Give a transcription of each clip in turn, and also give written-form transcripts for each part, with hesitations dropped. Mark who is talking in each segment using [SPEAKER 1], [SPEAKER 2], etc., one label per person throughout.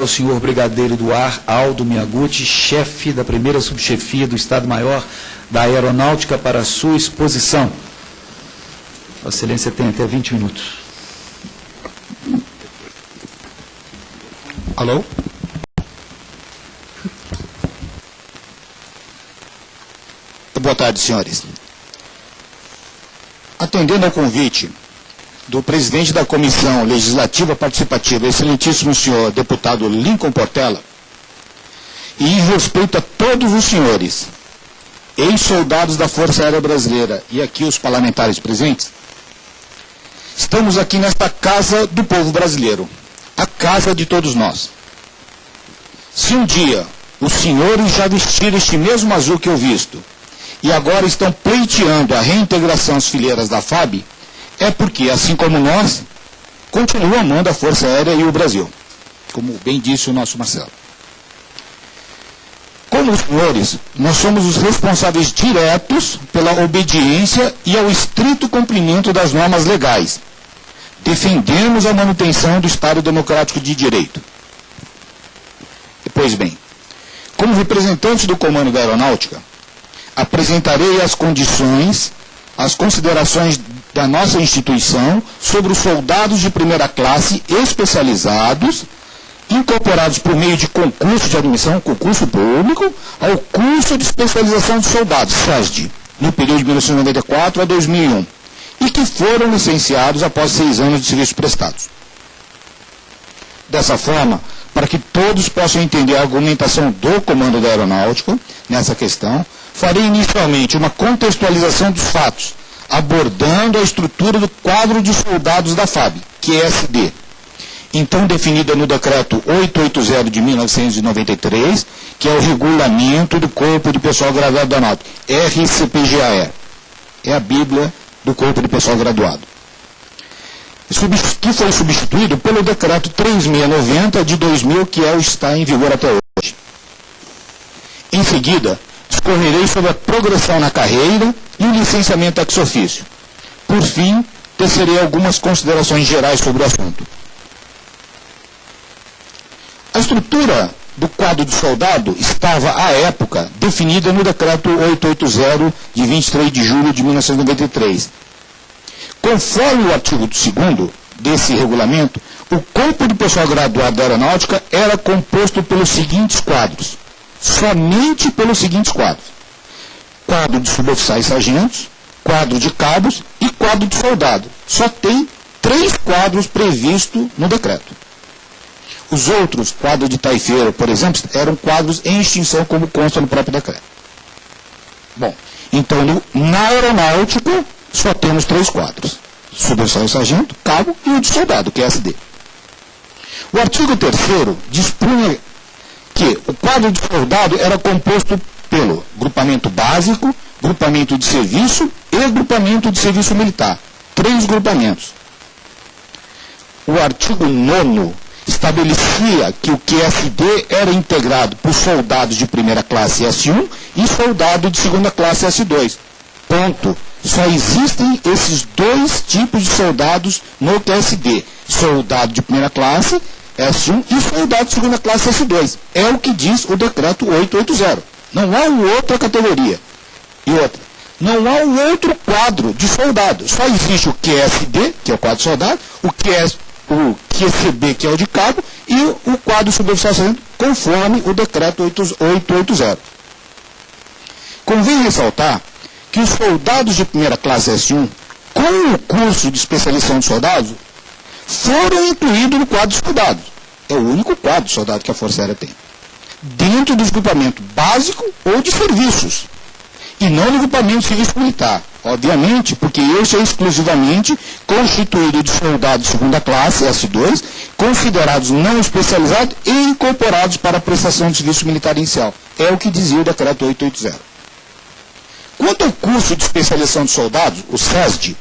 [SPEAKER 1] O senhor Brigadeiro do Ar, Aldo Miyaguchi, chefe da primeira subchefia do Estado-Maior da Aeronáutica, para a sua exposição. Vossa Excelência tem até 20 minutos.
[SPEAKER 2] Alô? Boa tarde, senhores. Atendendo ao convite do presidente da Comissão Legislativa Participativa, excelentíssimo senhor deputado Lincoln Portela, e em respeito a todos os senhores, ex-soldados da Força Aérea Brasileira e aqui os parlamentares presentes, estamos aqui nesta casa do povo brasileiro, a casa de todos nós. Se um dia os senhores já vestiram este mesmo azul que eu visto, e agora estão pleiteando a reintegração às fileiras da FAB, é porque, assim como nós, continuam amando a Força Aérea e o Brasil, como bem disse o nosso Marcelo. Como os senhores, nós somos os responsáveis diretos pela obediência e ao estrito cumprimento das normas legais. Defendemos a manutenção do Estado Democrático de Direito. Pois bem, como representante do Comando da Aeronáutica, apresentarei as condições, as considerações da nossa instituição sobre os soldados de primeira classe especializados, incorporados por meio de concurso de admissão, concurso público, ao curso de especialização de soldados, SESD, no período de 1994 a 2001, e que foram licenciados após 6 anos de serviços prestados. Dessa forma, para que todos possam entender a argumentação do Comando da Aeronáutica nessa questão, farei inicialmente uma contextualização dos fatos, abordando a estrutura do quadro de soldados da FAB, QSD, então definida no Decreto 880 de 1993, que é o regulamento do Corpo de Pessoal Graduado da Aeronáutica, RCPGAE. É a Bíblia do Corpo de Pessoal Graduado. Que foi substituído pelo Decreto 3690 de 2000, que está em vigor até hoje. Em seguida, discorrerei sobre a progressão na carreira e o licenciamento ex officio. Por fim, tecerei algumas considerações gerais sobre o assunto. A estrutura do quadro de soldado estava, à época, definida no Decreto 880, de 23 de julho de 1993. Conforme o artigo 2º desse regulamento, o Corpo de Pessoal Graduado da Aeronáutica era composto pelos seguintes quadros. Somente pelos seguintes quadros: quadro de suboficiais e sargentos, quadro de cabos e quadro de soldado. Só tem 3 quadros previstos no decreto. Os outros, quadro de taifeiro, por exemplo, eram quadros em extinção, como consta no próprio decreto. Bom, então na aeronáutica só temos 3 quadros: suboficial e sargento, cabo e o de soldado, que é SD. O artigo 3º dispunha que o quadro de soldado era composto pelo grupamento básico, grupamento de serviço e grupamento de serviço militar. 3 grupamentos. O artigo 9º estabelecia que o QSD era integrado por soldados de primeira classe S1 e soldado de segunda classe S2. Ponto. Só existem esses 2 tipos de soldados no QSD. Soldado de primeira classe S1 e soldado de segunda classe S2. É o que diz o decreto 880. Não há outra categoria. E outra, não há outro quadro de soldado. Só existe o QSD, que é o quadro de soldado, o QCB, que é o de cabo, e o quadro suboficial sargento, conforme o decreto 880. Convém ressaltar que os soldados de primeira classe S1, com o curso de especialização de soldados, foram incluídos no quadro de soldados. É o único quadro de soldado que a Força Aérea tem. Dentro do grupamento básico ou de serviços. E não no grupamento de serviço militar. Obviamente, porque este é exclusivamente constituído de soldados de segunda classe, S2, considerados não especializados e incorporados para a prestação de serviço militar inicial. É o que dizia o decreto 880. Quanto ao curso de especialização de soldados, o SESD,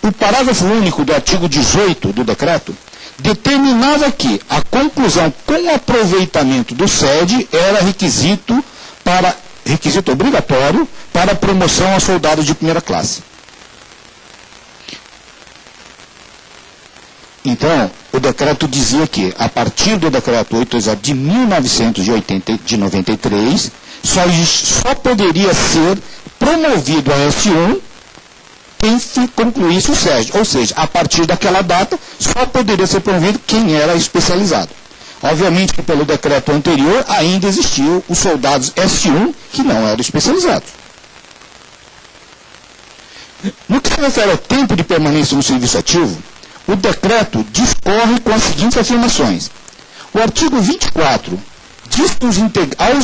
[SPEAKER 2] o parágrafo único do artigo 18 do decreto determinava que a conclusão com aproveitamento do SED era requisito obrigatório para a promoção a soldados de primeira classe. Então, o decreto dizia que, a partir do decreto 880 de 1993, só poderia ser promovido a S1 quem concluísse o SESD. Ou seja, a partir daquela data, só poderia ser promovido quem era especializado. Obviamente que pelo decreto anterior ainda existiam os soldados S1 que não eram especializados. No que se refere ao tempo de permanência no serviço ativo, o decreto discorre com as seguintes afirmações. O artigo 24 diz que aos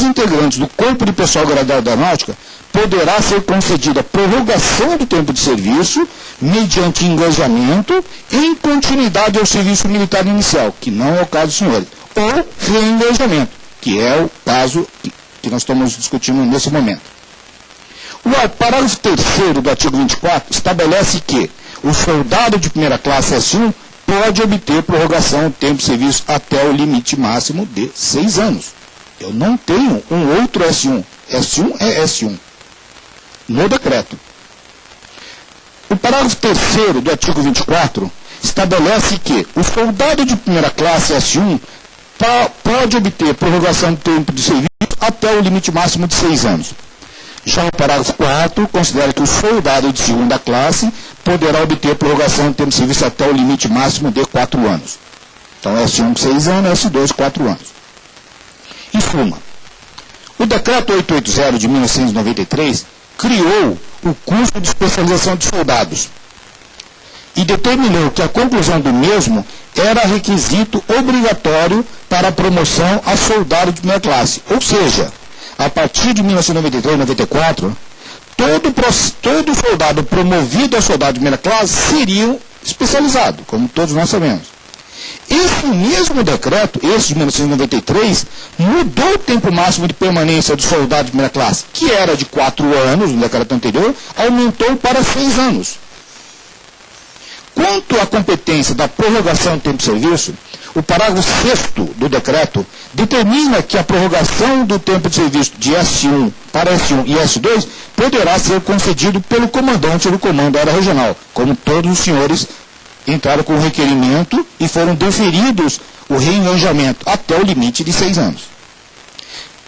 [SPEAKER 2] integrantes do Corpo de Pessoal Graduado da Aeronáutica poderá ser concedida prorrogação do tempo de serviço mediante engajamento em continuidade ao serviço militar inicial, que não é o caso dos senhores, ou reengajamento, que é o caso que nós estamos discutindo nesse momento. O parágrafo 3º do artigo 24 estabelece que o soldado de primeira classe S1 pode obter prorrogação do tempo de serviço até o limite máximo de 6 anos. Eu não tenho um outro S1. S1 é S1. No decreto. O parágrafo 3º do artigo 24 estabelece que o soldado de primeira classe S1 pode obter prorrogação do tempo de serviço até o limite máximo de 6 anos. Já o parágrafo 4 considera que o soldado de segunda classe poderá obter prorrogação do tempo de serviço até o limite máximo de 4 anos. Então, S1, 6 anos, S2, 4 anos. Em suma, o decreto 880 de 1993 criou o curso de especialização de soldados e determinou que a conclusão do mesmo era requisito obrigatório para a promoção a soldado de primeira classe. Ou seja, a partir de 1993 e 94, todo soldado promovido a soldado de primeira classe seria especializado, como todos nós sabemos. Esse mesmo decreto, esse de 1993, mudou o tempo máximo de permanência do soldado de primeira classe, que era de 4 anos, no decreto anterior, aumentou para 6 anos. Quanto à competência da prorrogação do tempo de serviço, o parágrafo 6º do decreto determina que a prorrogação do tempo de serviço de S1 para S1 e S2 poderá ser concedido pelo comandante do Comando Aéreo Regional, como todos os senhores entraram com o requerimento e foram deferidos o reengajamento até o limite de 6 anos.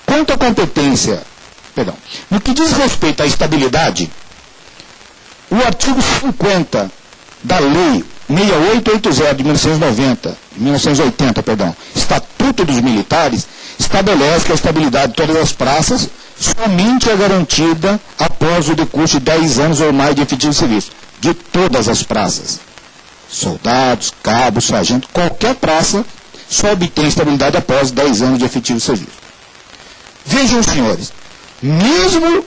[SPEAKER 2] Quanto à competência, no que diz respeito à estabilidade, o artigo 50 da Lei 6880 de 1980, Estatuto dos Militares, estabelece que a estabilidade de todas as praças somente é garantida após o decurso de 10 anos ou mais de efetivo de serviço, de todas as praças. Soldados, cabos, sargentos, qualquer praça só obtém estabilidade após 10 anos de efetivo de serviço. Vejam, senhores, mesmo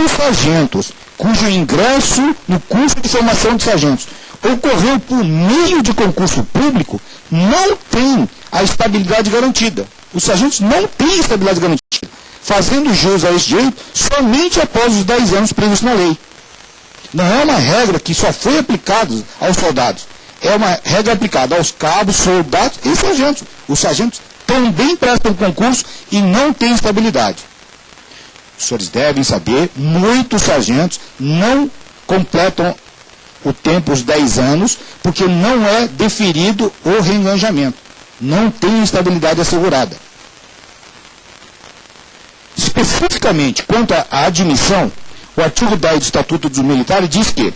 [SPEAKER 2] os sargentos cujo ingresso no curso de formação de sargentos ocorreu por meio de concurso público, não tem a estabilidade garantida. Os sargentos não têm estabilidade garantida, fazendo jus a esse direito somente após os 10 anos previstos na lei. Não é uma regra que só foi aplicada aos soldados. É uma regra aplicada aos cabos, soldados e sargentos. Os sargentos também prestam concurso e não têm estabilidade. Os senhores devem saber, muitos sargentos não completam o tempo, os 10 anos, porque não é deferido o reengajamento. Não tem estabilidade assegurada. Especificamente, quanto à admissão, o artigo 10 do Estatuto dos Militares diz que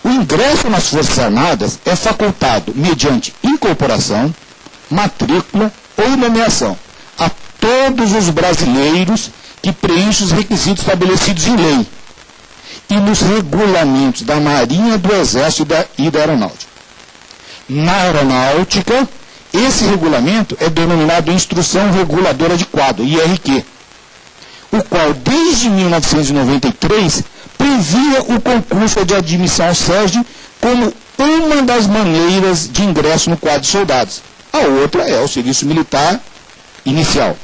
[SPEAKER 2] o ingresso nas Forças Armadas é facultado mediante incorporação, matrícula ou nomeação a todos os brasileiros que preenchem os requisitos estabelecidos em lei e nos regulamentos da Marinha, do Exército e da Aeronáutica. Na Aeronáutica, esse regulamento é denominado Instrução Reguladora de Quadro, IRQ, o qual, desde 1993, previa o concurso de admissão ao SESD como uma das maneiras de ingresso no quadro de soldados. A outra é o serviço militar inicial.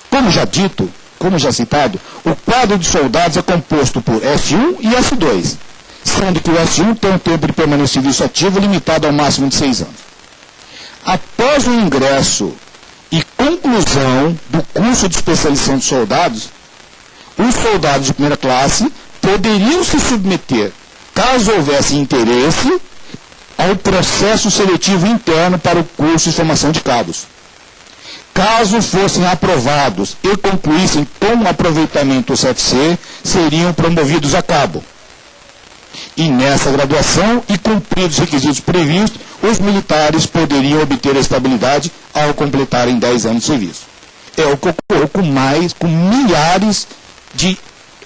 [SPEAKER 2] Como já dito, como já citado, o quadro de soldados é composto por S1 e S2, sendo que o S1 tem um tempo de permanência de serviço ativo limitado ao máximo de 6 anos. Após o ingresso e conclusão do curso de especialização de soldados, os soldados de primeira classe poderiam se submeter, caso houvesse interesse, ao processo seletivo interno para o curso de formação de cabos. Caso fossem aprovados e concluíssem com aproveitamento o CFC, seriam promovidos a cabo. E nessa graduação, e cumpridos os requisitos previstos, os militares poderiam obter a estabilidade ao completarem 10 anos de serviço. É o que ocorreu com milhares de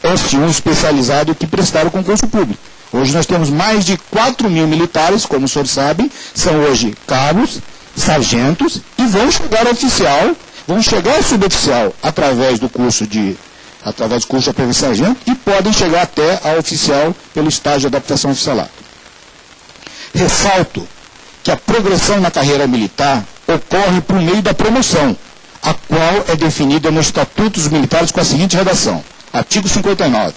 [SPEAKER 2] S1 especializados que prestaram concurso público. Hoje nós temos mais de 4 mil militares, como o senhor sabe, são hoje cabos, sargentos, e vão chegar a oficial, vão chegar a suboficial através do curso de aperfeiçoamento sargento e podem chegar até a oficial pelo estágio de adaptação oficialato. Ressalto que a progressão na carreira militar ocorre por meio da promoção, a qual é definida no Estatuto dos Militares com a seguinte redação, artigo 59.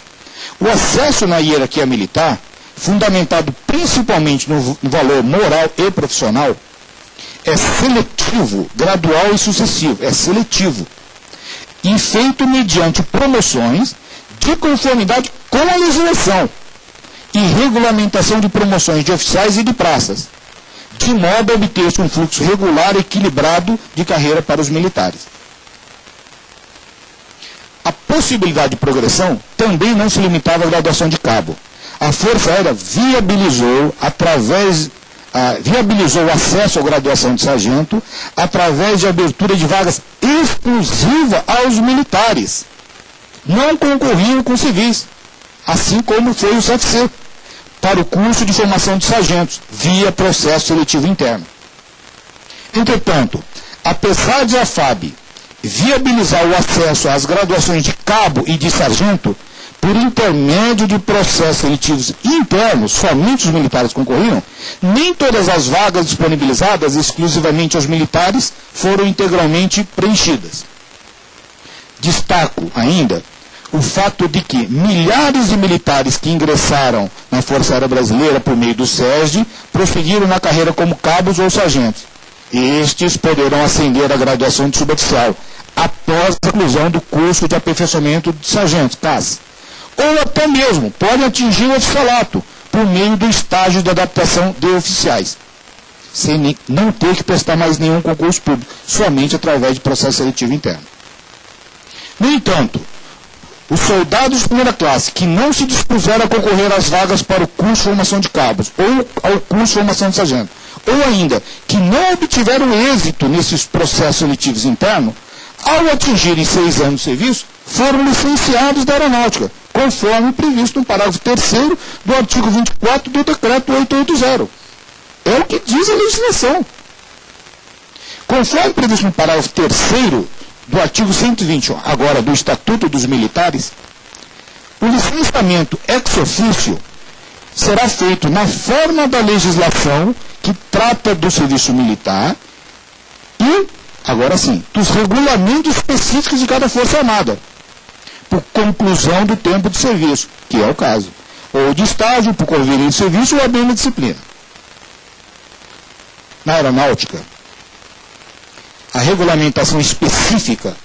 [SPEAKER 2] O acesso na hierarquia militar, fundamentado principalmente no valor moral e profissional, é seletivo, gradual e sucessivo, é seletivo, e feito mediante promoções de conformidade com a legislação e regulamentação de promoções de oficiais e de praças, de modo a obter-se um fluxo regular e equilibrado de carreira para os militares. A possibilidade de progressão também não se limitava à graduação de cabo. A Força Aérea viabilizou o acesso à graduação de sargento através de abertura de vagas exclusiva aos militares. Não concorriam com civis, assim como foi o CFC, para o curso de formação de sargentos, via processo seletivo interno. Entretanto, apesar de a FAB viabilizar o acesso às graduações de cabo e de sargento, por intermédio de processos seletivos internos, somente os militares concorriam, nem todas as vagas disponibilizadas exclusivamente aos militares foram integralmente preenchidas. Destaco ainda o fato de que milhares de militares que ingressaram na Força Aérea Brasileira por meio do SESD prosseguiram na carreira como cabos ou sargentos. Estes poderão ascender à graduação de suboficial após a conclusão do curso de aperfeiçoamento de sargentos, CAS. Ou até mesmo podem atingir o oficialato por meio do estágio de adaptação de oficiais, sem não ter que prestar mais nenhum concurso público, somente através de processo seletivo interno. No entanto, os soldados de primeira classe que não se dispuseram a concorrer às vagas para o curso de formação de cabos ou ao curso de formação de sargento, ou ainda que não obtiveram êxito nesses processos seletivos internos, ao atingirem 6 anos de serviço, foram licenciados da aeronáutica, conforme previsto no parágrafo 3º do artigo 24 do decreto 880. É o que diz a legislação. Conforme previsto no parágrafo 3º do artigo 121, agora do Estatuto dos Militares, o licenciamento ex officio será feito na forma da legislação que trata do serviço militar e, agora sim, dos regulamentos específicos de cada Força Armada, por conclusão do tempo de serviço, que é o caso, ou de estágio, por convênio de serviço ou a mesma disciplina. Na aeronáutica, a regulamentação específica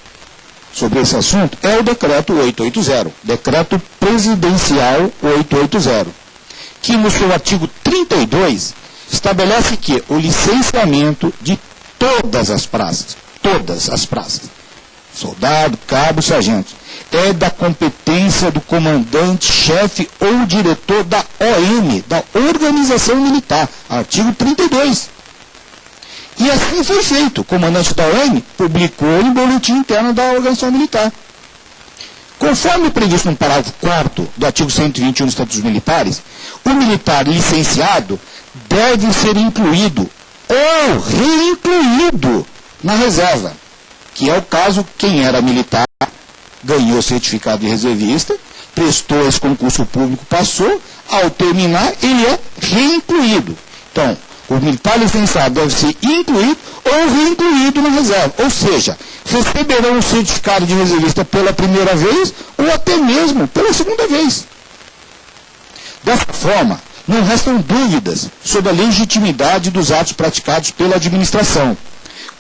[SPEAKER 2] sobre esse assunto é o decreto 880, decreto presidencial 880, que no seu artigo 32 estabelece que o licenciamento de todas as praças, soldado, cabo, sargento, é da competência do comandante-chefe ou diretor da OM, da Organização Militar, artigo 32. E assim foi feito. O comandante da OM publicou no boletim interno da Organização Militar. Conforme previsto no parágrafo 4º do artigo 121 do Estatuto dos Militares, o militar licenciado deve ser incluído ou reincluído na reserva, que é o caso quem era militar, ganhou certificado de reservista, prestou esse concurso público, passou, ao terminar, ele é reincluído. Então, o militar licenciado deve ser incluído ou reincluído na reserva. Ou seja, receberão o certificado de reservista pela primeira vez ou até mesmo pela segunda vez. Dessa forma, não restam dúvidas sobre a legitimidade dos atos praticados pela administração,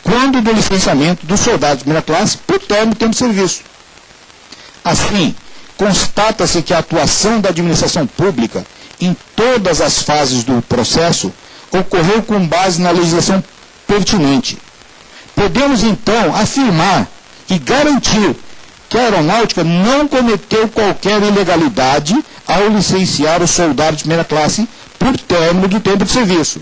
[SPEAKER 2] quando do licenciamento dos soldados de primeira classe por término de tempo de serviço. Assim, constata-se que a atuação da administração pública em todas as fases do processo ocorreu com base na legislação pertinente. Podemos, então, afirmar e garantir que a aeronáutica não cometeu qualquer ilegalidade ao licenciar o soldado de primeira classe por término do tempo de serviço,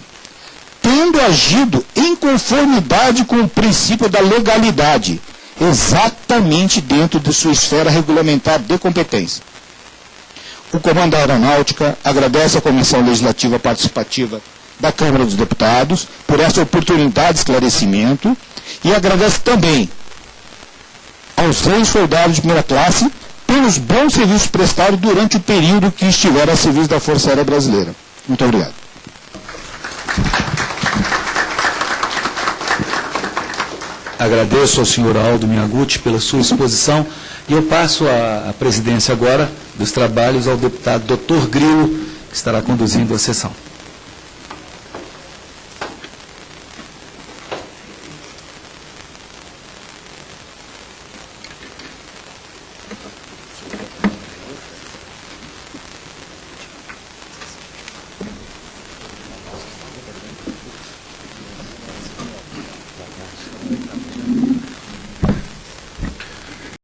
[SPEAKER 2] tendo agido em conformidade com o princípio da legalidade, exatamente dentro de sua esfera regulamentar de competência. O Comando da Aeronáutica agradece à Comissão Legislativa Participativa da Câmara dos Deputados por essa oportunidade de esclarecimento e agradece também aos ex-soldados de primeira classe pelos bons serviços prestados durante o período que estiveram a serviço da Força Aérea Brasileira. Muito obrigado.
[SPEAKER 1] Agradeço ao senhor Aldo Miyaguchi pela sua exposição e eu passo a presidência agora dos trabalhos ao deputado Dr. Grilo, que estará conduzindo a sessão.